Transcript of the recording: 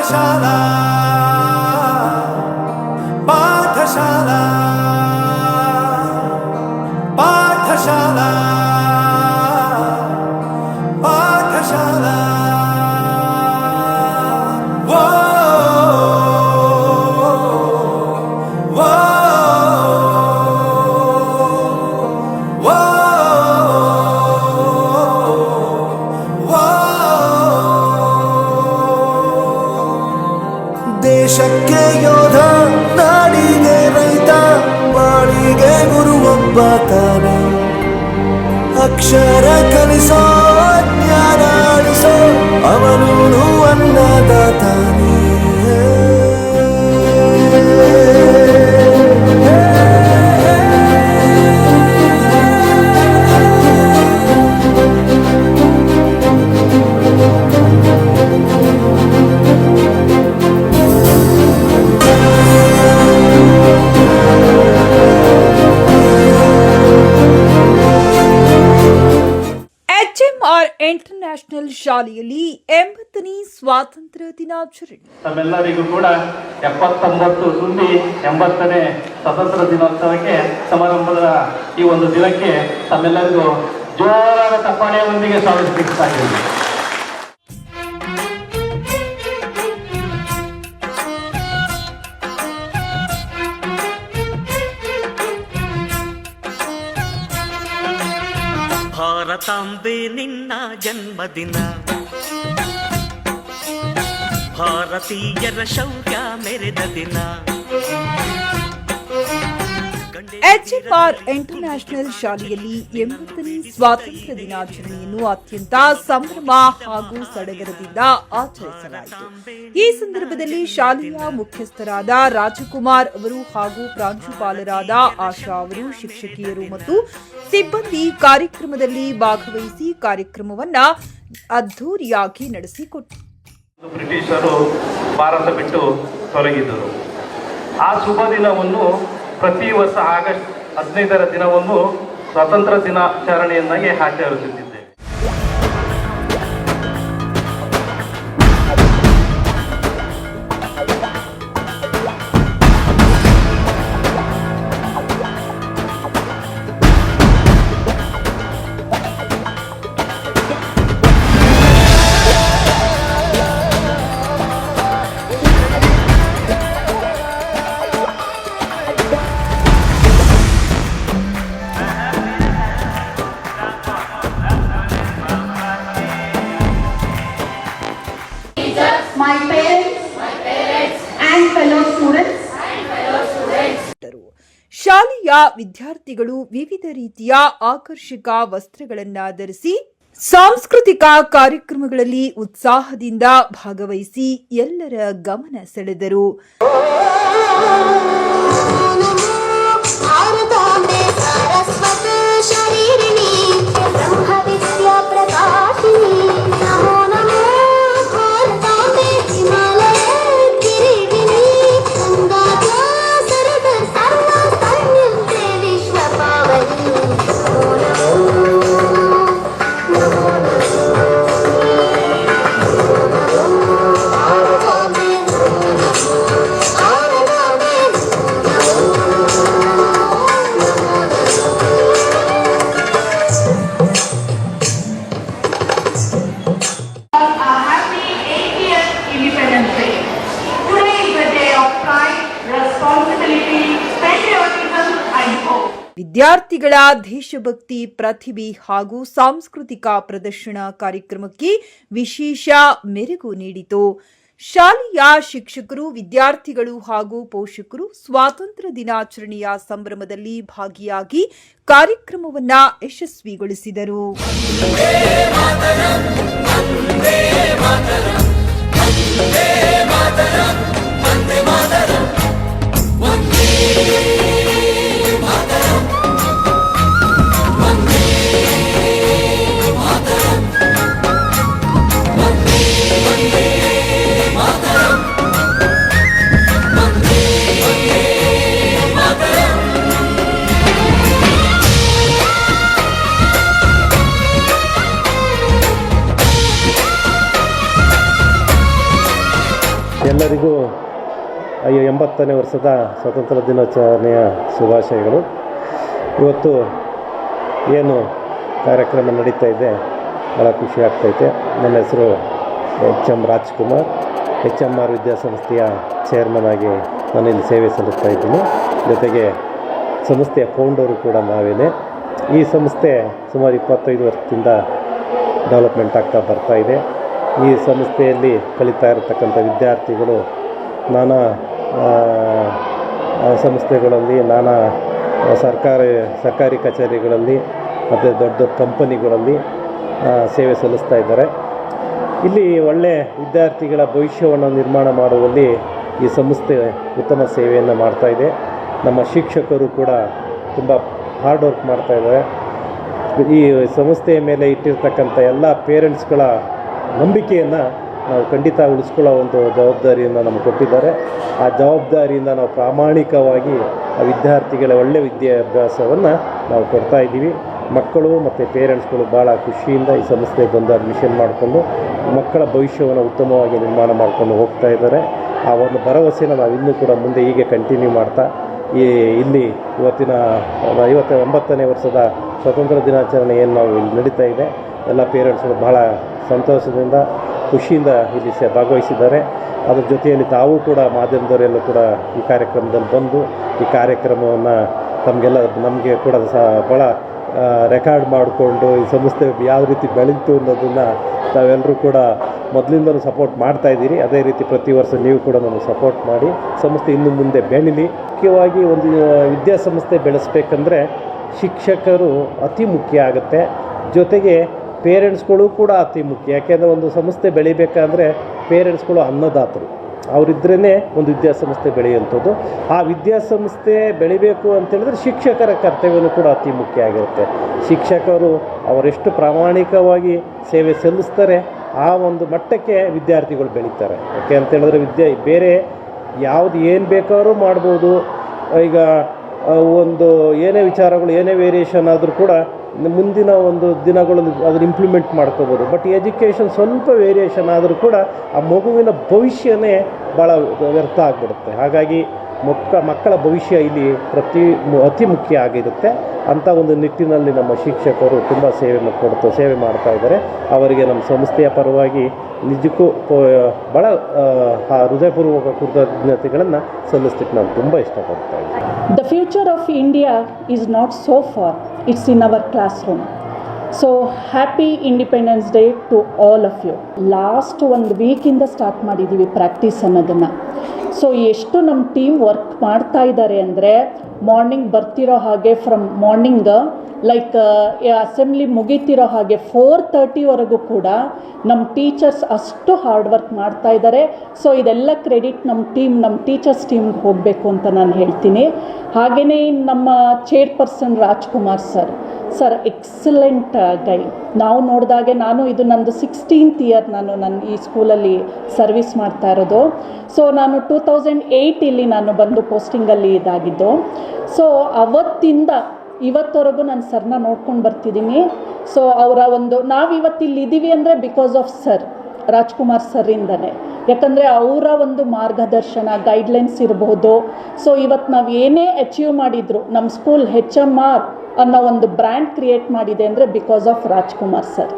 ಪಾಠಶಾಲಾ ಪಾಠಶಾಲಾ ಪಾಠಶಾಲಾ ಪಾಠಶಾಲಾ ದೇಶಕ್ಕೆ ಯೋಧ, ನಾಡಿಗೆ ರೈತ, ಬಾಳಿಗೆ ಗುರು ಒಬ್ಬ ತಾನೆ. ಅಕ್ಷರ ಕಲಿಸೋ, ಜ್ಞಾನ ಅಳಿಸೋ, ಅವನು ಅನ್ನದಾತಾನೆ. ಇಂಟರ್ನ್ಯಾಷನಲ್ ಶಾಲೆಯಲ್ಲಿ 80ನೇ ಸ್ವಾತಂತ್ರ್ಯ ದಿನಾಚರಣೆ. ತಮ್ಮೆಲ್ಲರಿಗೂ ಕೂಡ 79 ಸುಂದಿ 80ನೇ ಸ್ವಾತಂತ್ರ್ಯ ದಿನೋತ್ಸವಕ್ಕೆ ಸಮಾರಂಭದ ಈ ಒಂದು ದಿನಕ್ಕೆ ತಮ್ಮೆಲ್ಲರಿಗೂ ಜೋರಾದ ತಪ್ಪಾಳೆಯೊಂದಿಗೆ ಸ್ವಾಗತಿಸ್ತಾ ಇದ್ದೀವಿ. ಭಾರತಾಂಬೆ ನಿನ್ನ ಜನ್ಮದಿನ, ಭಾರತೀಯರ ಶೌರ್ಯ ಮೆರೆದ ದಿನ. HFR ಇಂಟರ್ನ್ಯಾಷನಲ್ ಶಾಲೆಯಲ್ಲಿ 80ನೇ ಸ್ವಾತಂತ್ರ್ಯ ದಿನಾಚರಣೆಯನ್ನು ಅತ್ಯಂತ ಸಂಭ್ರಮ ಹಾಗೂ ಸಡಗರದಿಂದ ಆಚರಿಸಲಾಯಿತು. ಈ ಸಂದರ್ಭದಲ್ಲಿ ಶಾಲೆಯ ಮುಖ್ಯಸ್ಥರಾದ ರಾಜಕುಮಾರ್ ಅವರು ಹಾಗೂ ಪ್ರಾಂಶುಪಾಲರಾದ ಆಶಾ ಅವರು, ಶಿಕ್ಷಕಿಯರು ಮತ್ತು ಸಿಬ್ಬಂದಿ ಕಾರ್ಯಕ್ರಮದಲ್ಲಿ ಭಾಗವಹಿಸಿ ಕಾರ್ಯಕ್ರಮವನ್ನ ಅದ್ಧೂರಿಯಾಗಿ ನಡೆಸಿಕೊಟ್ಟರು. ಬ್ರಿಟಿಷರು ಭಾರತ ಬಿಟ್ಟು ತೊಲಗಿದ್ದರು. ಆ ಶುಭ ದಿನವನ್ನು ಪ್ರತಿ ವರ್ಷ ಆಗಸ್ಟ್ 15ರ ದಿನವನ್ನು ಸ್ವಾತಂತ್ರ್ಯ ದಿನಾಚರಣೆಯನ್ನಾಗಿ ಆಚರಿಸುತ್ತಿದ್ದೇವೆ. My parents and fellow students. ಶಾಲೆಯ ವಿದ್ಯಾರ್ಥಿಗಳು ವಿವಿಧ ರೀತಿಯ ಆಕರ್ಷಕ ವಸ್ತ್ರಗಳನ್ನು ಧರಿಸಿ ಸಾಂಸ್ಕೃತಿಕ ಕಾರ್ಯಕ್ರಮಗಳಲ್ಲಿ ಉತ್ಸಾಹದಿಂದ ಭಾಗವಹಿಸಿ ಎಲ್ಲರ ಗಮನ ಸೆಳೆದರು. ವಿದ್ಯಾರ್ಥಿಗಳ ದೇಶಭಕ್ತಿ, ಪ್ರತಿಭೆ ಹಾಗೂ ಸಾಂಸ್ಕೃತಿಕ ಪ್ರದರ್ಶನ ಕಾರ್ಯಕ್ರಮಕ್ಕೆ ವಿಶೇಷ ಮೆರುಗು ನೀಡಿತು. ಶಾಲೆಯ ಶಿಕ್ಷಕರು, ವಿದ್ಯಾರ್ಥಿಗಳು ಹಾಗೂ ಪೋಷಕರು ಸ್ವಾತಂತ್ರ್ಯ ದಿನಾಚರಣೆಯ ಸಂಭ್ರಮದಲ್ಲಿ ಭಾಗಿಯಾಗಿ ಕಾರ್ಯಕ್ರಮವನ್ನು ಯಶಸ್ವಿಗೊಳಿಸಿದರು. ಎಲ್ಲರಿಗೂ 80ನೇ ವರ್ಷದ ಸ್ವಾತಂತ್ರ್ಯ ದಿನಾಚರಣೆಯ ಶುಭಾಶಯಗಳು. ಇವತ್ತು ಏನು ಕಾರ್ಯಕ್ರಮ ನಡೀತಾ ಇದೆ ಭಾಳ ಖುಷಿ ಆಗ್ತೈತೆ. ನನ್ನ ಹೆಸರು HM ರಾಜ್ಕುಮಾರ್, HMR ವಿದ್ಯಾಸಂಸ್ಥೆಯ ಚೇರ್ಮನ್ ಆಗಿ ನಾನಿಲ್ಲಿ ಸೇವೆ ಸಲ್ಲಿಸ್ತಾ ಇದ್ದೀನಿ. ಜೊತೆಗೆ ಸಂಸ್ಥೆಯ ಫೌಂಡರು ಕೂಡ ನಾವೇನೆ. ಈ ಸಂಸ್ಥೆ ಸುಮಾರು 25 ವರ್ಷದಿಂದ ಡೆವಲಪ್ಮೆಂಟ್ ಆಗ್ತಾ ಬರ್ತಾ ಇದೆ. ಈ ಸಂಸ್ಥೆಯಲ್ಲಿ ಕಲಿತಾ ಇರತಕ್ಕಂಥ ವಿದ್ಯಾರ್ಥಿಗಳು ನಾನಾ ಸಂಸ್ಥೆಗಳಲ್ಲಿ, ನಾನಾ ಸರ್ಕಾರಿ ಕಚೇರಿಗಳಲ್ಲಿ ಮತ್ತು ದೊಡ್ಡ ದೊಡ್ಡ ಕಂಪನಿಗಳಲ್ಲಿ ಸೇವೆ ಸಲ್ಲಿಸ್ತಾ ಇದ್ದಾರೆ. ಇಲ್ಲಿ ಒಳ್ಳೆಯ ವಿದ್ಯಾರ್ಥಿಗಳ ಭವಿಷ್ಯವನ್ನು ನಿರ್ಮಾಣ ಮಾಡುವಲ್ಲಿ ಈ ಸಂಸ್ಥೆ ಉತ್ತಮ ಸೇವೆಯನ್ನು ಮಾಡ್ತಾಯಿದೆ. ನಮ್ಮ ಶಿಕ್ಷಕರು ಕೂಡ ತುಂಬ ಹಾರ್ಡ್ ವರ್ಕ್ ಮಾಡ್ತಾಯಿದ್ದಾರೆ. ಈ ಸಂಸ್ಥೆಯ ಮೇಲೆ ಇಟ್ಟಿರ್ತಕ್ಕಂಥ ಎಲ್ಲ ಪೇರೆಂಟ್ಸ್ಗಳ ನಂಬಿಕೆಯನ್ನು ನಾವು ಖಂಡಿತ ಉಳಿಸ್ಕೊಳ್ಳೋ ಒಂದು ಜವಾಬ್ದಾರಿಯನ್ನು ನಮಗೆ ಕೊಟ್ಟಿದ್ದಾರೆ. ಆ ಜವಾಬ್ದಾರಿಯಿಂದ ನಾವು ಪ್ರಾಮಾಣಿಕವಾಗಿ ಆ ವಿದ್ಯಾರ್ಥಿಗಳ ಒಳ್ಳೆಯ ವಿದ್ಯಾಭ್ಯಾಸವನ್ನು ನಾವು ಕೊಡ್ತಾಯಿದ್ದೀವಿ. ಮಕ್ಕಳು ಮತ್ತು ಪೇರೆಂಟ್ಸ್ಗಳು ಭಾಳ ಖುಷಿಯಿಂದ ಈ ಸಂಸ್ಥೆಗೆ ಬಂದು ಅಡ್ಮಿಷನ್ ಮಾಡಿಕೊಂಡು ಮಕ್ಕಳ ಭವಿಷ್ಯವನ್ನು ಉತ್ತಮವಾಗಿ ನಿರ್ಮಾಣ ಮಾಡಿಕೊಂಡು ಹೋಗ್ತಾ ಇದ್ದಾರೆ. ಆ ಒಂದು ಭರವಸೆನ ನಾವು ಇನ್ನೂ ಕೂಡ ಮುಂದೆ ಹೀಗೆ ಕಂಟಿನ್ಯೂ ಮಾಡ್ತಾ ಇಲ್ಲಿ ಇವತ್ತಿನ 59ನೇ ವರ್ಷದ ಸ್ವಾತಂತ್ರ್ಯ ದಿನಾಚರಣೆ ಏನು ನಾವು ಇಲ್ಲಿ ನಡೀತಾ ಇದೆ, ಎಲ್ಲ ಪೇರೆಂಟ್ಸ್ಗಳು ಭಾಳ ಸಂತೋಷದಿಂದ ಖುಷಿಯಿಂದ ಇಲ್ಲಿ ಭಾಗವಹಿಸಿದ್ದಾರೆ. ಅದ್ರ ಜೊತೆಯಲ್ಲಿ ತಾವು ಕೂಡ ಮಾಧ್ಯಮದವರೆಲ್ಲೂ ಕೂಡ ಈ ಕಾರ್ಯಕ್ರಮದಲ್ಲಿ ಬಂದು ಈ ಕಾರ್ಯಕ್ರಮವನ್ನು ನಮಗೆ ಕೂಡ ಭಾಳ ರೆಕಾರ್ಡ್ ಮಾಡಿಕೊಂಡು ಈ ಸಂಸ್ಥೆ ಯಾವ ರೀತಿ ಬೆಳೀತು ಅನ್ನೋದನ್ನು ತಾವೆಲ್ಲರೂ ಕೂಡ ಮೊದಲಿಂದಲೂ ಸಪೋರ್ಟ್ ಮಾಡ್ತಾಯಿದ್ದೀರಿ. ಅದೇ ರೀತಿ ಪ್ರತಿ ವರ್ಷ ನೀವು ಕೂಡ ನಮಗೆ ಸಪೋರ್ಟ್ ಮಾಡಿ ಸಂಸ್ಥೆ ಇನ್ನು ಮುಂದೆ ಬೆಳೀಲಿ. ಮುಖ್ಯವಾಗಿ ಒಂದು ವಿದ್ಯಾಸಂಸ್ಥೆ ಬೆಳೆಸಬೇಕಂದ್ರೆ ಶಿಕ್ಷಕರು ಅತಿ ಮುಖ್ಯ ಆಗುತ್ತೆ. ಜೊತೆಗೆ ಪೇರೆಂಟ್ಸ್ಗಳು ಕೂಡ ಅತಿ ಮುಖ್ಯ. ಯಾಕೆಂದರೆ ಒಂದು ಸಂಸ್ಥೆ ಬೆಳಿಬೇಕಂದ್ರೆ ಪೇರೆಂಟ್ಸ್ಗಳು ಅನ್ನದಾತರು, ಅವರಿದ್ರೇ ಒಂದು ವಿದ್ಯಾಸಂಸ್ಥೆ ಬೆಳೆಯುವಂಥದ್ದು. ಆ ವಿದ್ಯಾಸಂಸ್ಥೆ ಬೆಳಿಬೇಕು ಅಂತೇಳಿದ್ರೆ ಶಿಕ್ಷಕರ ಕರ್ತವ್ಯನೂ ಕೂಡ ಅತಿ ಮುಖ್ಯ ಆಗಿರುತ್ತೆ. ಶಿಕ್ಷಕರು ಅವರೆಷ್ಟು ಪ್ರಾಮಾಣಿಕವಾಗಿ ಸೇವೆ ಸಲ್ಲಿಸ್ತಾರೆ ಆ ಒಂದು ಮಟ್ಟಕ್ಕೆ ವಿದ್ಯಾರ್ಥಿಗಳು ಬೆಳೀತಾರೆ. ಯಾಕೆ ಅಂತೇಳಿದ್ರೆ ಬೇರೆ ಯಾವುದು ಏನು ಬೇಕಾದ್ರೂ ಮಾಡ್ಬೋದು. ಈಗ ಒಂದು ಏನೇ ವಿಚಾರಗಳು, ಏನೇ ವೇರಿಯೇಷನ್ ಆದರೂ ಕೂಡ ಮುಂದಿನ ಒಂದು ದಿನಗಳಲ್ಲಿ ಅದನ್ನು ಇಂಪ್ಲಿಮೆಂಟ್ ಮಾಡ್ಕೋಬೋದು. ಬಟ್ ಎಜುಕೇಷನ್ ಸ್ವಲ್ಪ ವೇರಿಯೇಷನ್ ಆದರೂ ಕೂಡ ಆ ಮಗುವಿನ ಭವಿಷ್ಯನೇ ಭಾಳ ವ್ಯರ್ಥ ಆಗಿಬಿಡುತ್ತೆ. ಹಾಗಾಗಿ ಮಕ್ಕಳ ಭವಿಷ್ಯ ಇಲ್ಲಿ ಅತಿ ಮುಖ್ಯ ಆಗಿರುತ್ತೆ. ಅಂಥ ಒಂದು ನಿಟ್ಟಿನಲ್ಲಿ ನಮ್ಮ ಶಿಕ್ಷಕರು ತುಂಬ ಸೇವೆ ಮಾಡ್ತಾ ಇದ್ದಾರೆ. ಅವರಿಗೆ ನಮ್ಮ ಸಂಸ್ಥೆಯ ಪರವಾಗಿ ನಿಜಕ್ಕೂ ಭಾಳ ಹೃದಯಪೂರ್ವಕ ಕೃತಜ್ಞತೆಗಳನ್ನು ಸಲ್ಲಿಸ್ಲಿಕ್ಕೆ ನಾನು ತುಂಬ ಇಷ್ಟಪಡ್ತಾ ಇದ್ದೀನಿ. The future of India is not so far, it's in our classroom. So happy Independence Day to all of you. Last ಒಂದು ವೀಕಿಂದ ಸ್ಟಾರ್ಟ್ ಮಾಡಿದ್ದೀವಿ ಪ್ರಾಕ್ಟೀಸ್ ಅನ್ನೋದನ್ನು. ಸೊ ಎಷ್ಟು ನಮ್ಮ ಟೀಮ್ ವರ್ಕ್ ಮಾಡ್ತಾ ಇದ್ದಾರೆ ಅಂದರೆ ಮಾರ್ನಿಂಗ್ ಬರ್ತಿರೋ ಹಾಗೆ ಫ್ರಮ್ ಮಾರ್ನಿಂಗ್ ಲೈಕ್ ಅಸೆಂಬ್ಲಿ ಮುಗೀತಿರೋ ಹಾಗೆ 4:30ವರೆಗೂ ಕೂಡ ನಮ್ಮ ಟೀಚರ್ಸ್ ಅಷ್ಟು ಹಾರ್ಡ್ ವರ್ಕ್ ಮಾಡ್ತಾ ಇದ್ದಾರೆ. ಸೊ ಇದೆಲ್ಲ ಕ್ರೆಡಿಟ್ ನಮ್ಮ ಟೀಚರ್ಸ್ ಟೀಮ್ಗೆ ಹೋಗಬೇಕು ಅಂತ ನಾನು ಹೇಳ್ತೀನಿ. ಹಾಗೆಯೇ ನಮ್ಮ ಚೇರ್ಪರ್ಸನ್ ರಾಜ್ಕುಮಾರ್ ಸರ್ ಎಕ್ಸಲೆಂಟ್ ಗೈ. ನಾವು ನೋಡಿದಾಗೆ ಇದು ನಂದು 16th ಇಯರ್ ನಾನು ಈ ಸ್ಕೂಲಲ್ಲಿ ಸರ್ವಿಸ್ ಮಾಡ್ತಾ ಇರೋದು. ಸೊ ನಾನು 2008 ಇಲ್ಲಿ ನಾನು ಬಂದು ಪೋಸ್ಟಿಂಗಲ್ಲಿ ಇದಾಗಿದ್ದು. ಸೊ ಅವತ್ತಿಂದ ಇವತ್ತವರೆಗೂ ನಾನು ಸರ್ನ ನೋಡ್ಕೊಂಡು ಬರ್ತಿದ್ದೀನಿ. ಸೊ ಅವರ ನಾವು ಇವತ್ತಿಲ್ಲಿ ಇದ್ದೀವಿ ಅಂದರೆ ಬಿಕಾಸ್ ಆಫ್ ರಾಜ್ಕುಮಾರ್ ಸರಿಂದನೇ. ಯಾಕಂದರೆ ಅವರ ಒಂದು ಮಾರ್ಗದರ್ಶನ, ಗೈಡ್ಲೈನ್ಸ್ ಇರಬಹುದು. ಸೊ ಇವತ್ತು ನಾವು ಏನೇ ಅಚೀವ್ ಮಾಡಿದ್ರು ನಮ್ಮ ಸ್ಕೂಲ್ HMR ಅನ್ನೋ ಒಂದು ಬ್ರ್ಯಾಂಡ್ ಕ್ರಿಯೇಟ್ ಮಾಡಿದೆ ಅಂದರೆ ಬಿಕಾಸ್ ಆಫ್ ರಾಜ್ಕುಮಾರ್ ಸರ್.